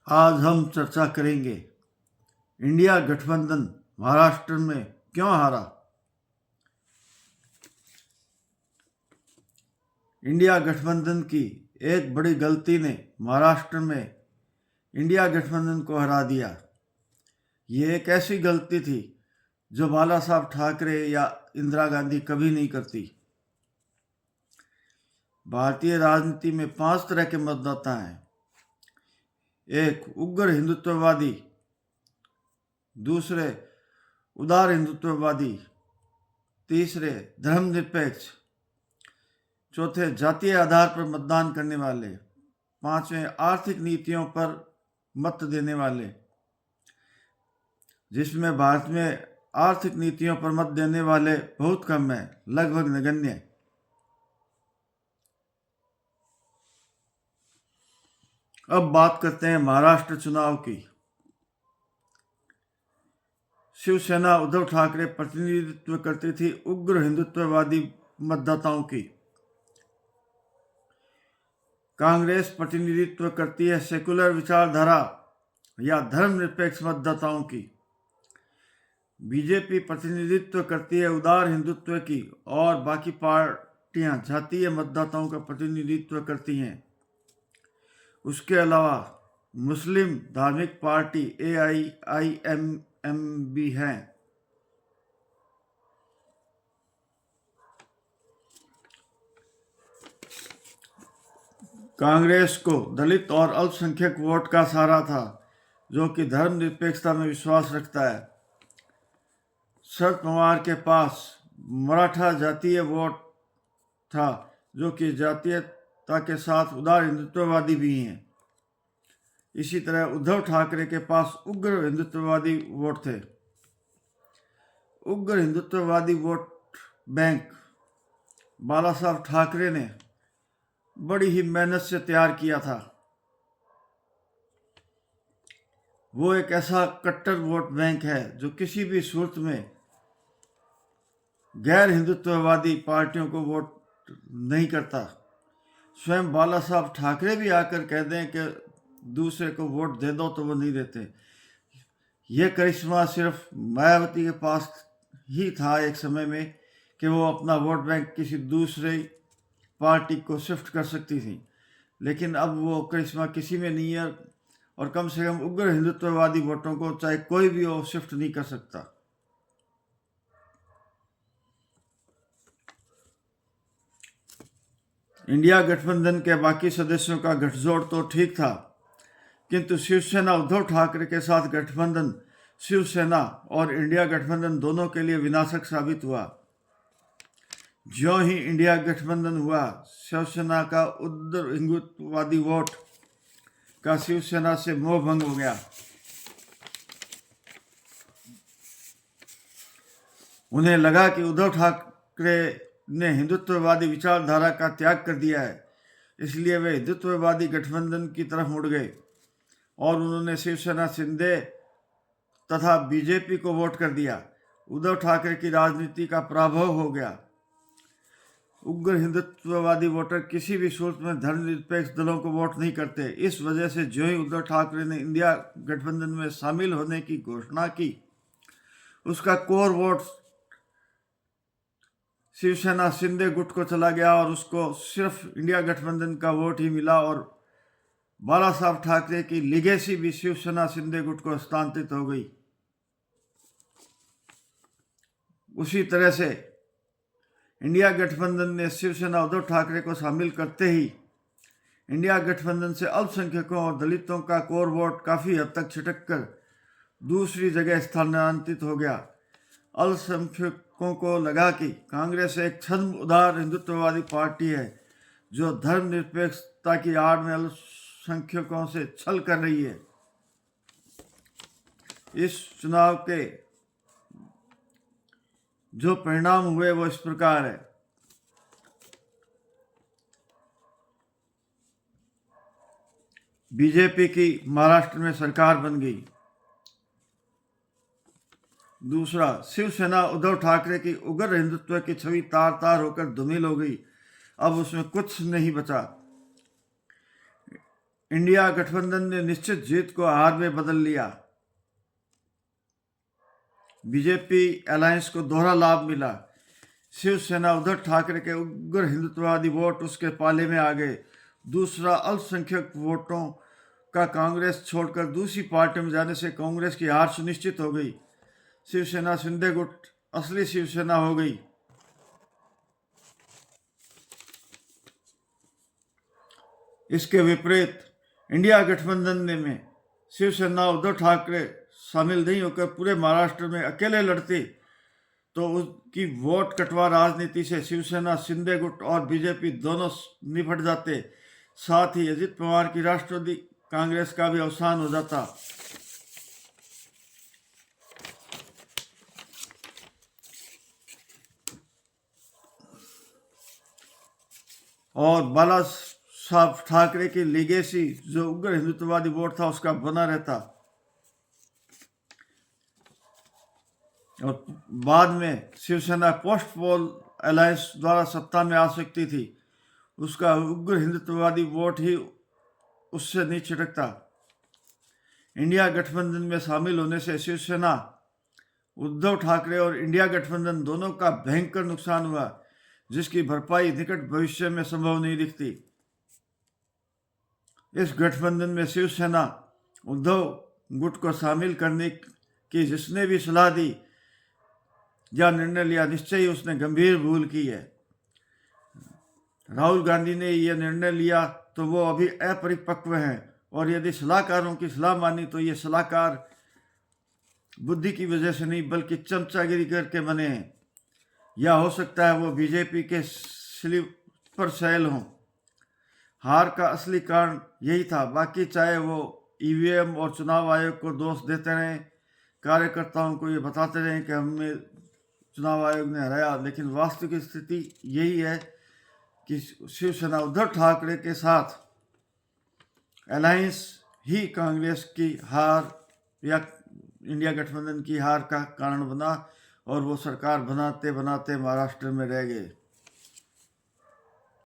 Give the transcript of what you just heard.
आज हम चर्चा करेंगे इंडिया गठबंधन महाराष्ट्र में क्यों हारा। इंडिया गठबंधन की एक बड़ी गलती ने महाराष्ट्र में इंडिया गठबंधन को हरा दिया। ये एक ऐसी गलती थी जो बाला साहब ठाकरे या इंदिरा गांधी कभी नहीं करती। भारतीय राजनीति में 5 तरह के मतदाता हैं। एक उग्र हिंदुत्ववादी, दूसरे उदार हिंदुत्ववादी, तीसरे धर्मनिरपेक्ष, चौथे जातीय आधार पर मतदान करने वाले, पांचवें आर्थिक नीतियों पर मत देने वाले, जिसमें भारत में आर्थिक नीतियों पर मत देने वाले बहुत कम हैं, लगभग नगण्य। अब बात करते हैं महाराष्ट्र चुनाव की। शिवसेना उद्धव ठाकरे प्रतिनिधित्व करती थी उग्र हिंदुत्ववादी मतदाताओं की। कांग्रेस प्रतिनिधित्व करती है सेकुलर विचारधारा या धर्मनिरपेक्ष मतदाताओं की। बीजेपी प्रतिनिधित्व करती है उदार हिंदुत्व की और बाकी पार्टियां जातीय मतदाताओं का प्रतिनिधित्व करती हैं। उसके अलावा मुस्लिम धार्मिक पार्टी AIIMM भी है। कांग्रेस को दलित और अल्पसंख्यक वोट का सहारा था, जो कि धर्मनिरपेक्षता में विश्वास रखता है। शरद पवार के पास मराठा जातीय वोट था, जो कि जातीयता के साथ उदार हिंदुत्ववादी भी हैं। इसी तरह उद्धव ठाकरे के पास उग्र हिंदुत्ववादी वोट थे। उग्र हिंदुत्ववादी वोट बैंक बाला साहब ठाकरे ने बड़ी ही मेहनत से तैयार किया था। वो एक ऐसा कट्टर वोट बैंक है जो किसी भी सूरत में गैर हिंदुत्ववादी पार्टियों को वोट नहीं करता। स्वयं बाला साहब ठाकरे भी आकर कह दें कि दूसरे को वोट दे दो तो वो नहीं देते। ये करिश्मा सिर्फ मायावती के पास ही था एक समय में कि वो अपना वोट बैंक किसी दूसरे पार्टी को शिफ्ट कर सकती थी, लेकिन अब वो करिश्मा किसी में नहीं है और कम से कम उग्र हिंदुत्ववादी वोटों को चाहे कोई भी हो शिफ्ट नहीं कर सकता। इंडिया गठबंधन के बाकी सदस्यों का गठजोड़ तो ठीक था, किंतु शिवसेना उद्धव ठाकरे के साथ गठबंधन शिवसेना और इंडिया गठबंधन दोनों के लिए विनाशक साबित हुआ। ज्यों ही इंडिया गठबंधन हुआ, शिवसेना का उग्र हिंदुत्ववादी वोट का शिवसेना से मोह भंग हो गया। उन्हें लगा कि उद्धव ठाकरे ने हिंदुत्ववादी विचारधारा का त्याग कर दिया है, इसलिए वे हिंदुत्ववादी गठबंधन की तरफ मुड़ गए और उन्होंने शिवसेना, शिंदे तथा बीजेपी को वोट कर दिया। उद्धव ठाकरे की राजनीति का पराभव हो गया। उग्र हिंदुत्ववादी वोटर किसी भी सूरत में धर्मनिरपेक्ष दलों को वोट नहीं करते। इस वजह से जो ही उद्धव ठाकरे ने इंडिया गठबंधन में शामिल होने की घोषणा की, उसका कोर वोट शिवसेना शिंदे गुट को चला गया और उसको सिर्फ इंडिया गठबंधन का वोट ही मिला और बाला साहब ठाकरे की लीगेसी भी शिवसेना शिंदे गुट को हस्तांतरित हो गई। उसी तरह से इंडिया गठबंधन ने शिवसेना उद्धव ठाकरे को शामिल करते ही इंडिया गठबंधन से अल्पसंख्यकों और दलितों का कोर वोट काफ़ी हद तक छिटक कर दूसरी जगह स्थानांतरित हो गया। अल्पसंख्यकों को लगा कि कांग्रेस एक छद्म उदार हिंदुत्ववादी पार्टी है जो धर्मनिरपेक्षता की आड़ में अल्पसंख्यकों से छल कर रही है। इस चुनाव के जो परिणाम हुए वो इस प्रकार है। बीजेपी की महाराष्ट्र में सरकार बन गई। दूसरा, शिवसेना उद्धव ठाकरे की उग्र हिंदुत्व की छवि तार तार होकर धूमिल हो गई। अब उसमें कुछ नहीं बचा। इंडिया गठबंधन ने निश्चित जीत को हार में बदल लिया। बीजेपी अलायंस को दोहरा लाभ मिला। शिवसेना उद्धव ठाकरे के उग्र हिंदुत्ववादी वोट उसके पाले में आ गए। दूसरा, अल्पसंख्यक वोटों का कांग्रेस छोड़कर दूसरी पार्टी में जाने से कांग्रेस की हार सुनिश्चित हो गई। शिवसेना शिंदे गुट असली शिवसेना हो गई। इसके विपरीत इंडिया गठबंधन में शिवसेना उद्धव ठाकरे शामिल नहीं होकर पूरे महाराष्ट्र में अकेले लड़ती तो उसकी वोट कटवा राजनीति से शिवसेना, शिंदे गुट और बीजेपी दोनों निपट जाते। साथ ही अजित पवार की राष्ट्रवादी कांग्रेस का भी अवसान हो जाता। और बाला साहब ठाकरे की लीगेसी जो उग्र हिंदुत्ववादी वोट था उसका बना रहता। और बाद में शिवसेना पोस्ट पोल अलायंस द्वारा सत्ता में आ सकती थी, उसका उग्र हिंदुत्ववादी वोट ही उससे नहीं छिटकता। इंडिया गठबंधन में शामिल होने से शिवसेना, उद्धव ठाकरे और इंडिया गठबंधन दोनों का भयंकर नुकसान हुआ, जिसकी भरपाई निकट भविष्य में संभव नहीं दिखती। इस गठबंधन में शिवसेना, उद्धव गुट को शामिल करने की जिसने भी सलाह दी या निर्णय लिया, निश्चय ही उसने गंभीर भूल की है। राहुल गांधी ने यह निर्णय लिया तो वो अभी अपरिपक्व हैं, और यदि सलाहकारों की सलाह मानी तो ये सलाहकार बुद्धि की वजह से नहीं बल्कि चमचागिरी करके बने हैं, या हो सकता है वो बीजेपी के स्लीपर सेल हों। हार का असली कारण यही था। बाकी चाहे वो ईवीएम और चुनाव आयोग को दोष देते रहें, कार्यकर्ताओं को ये बताते रहें कि हमें चुनाव आयोग ने हराया, लेकिन वास्तविक स्थिति यही है कि शिवसेना उद्धव ठाकरे के साथ अलायंस ही कांग्रेस की हार या इंडिया गठबंधन की हार का कारण बना, और वो सरकार बनाते बनाते महाराष्ट्र में रह गए।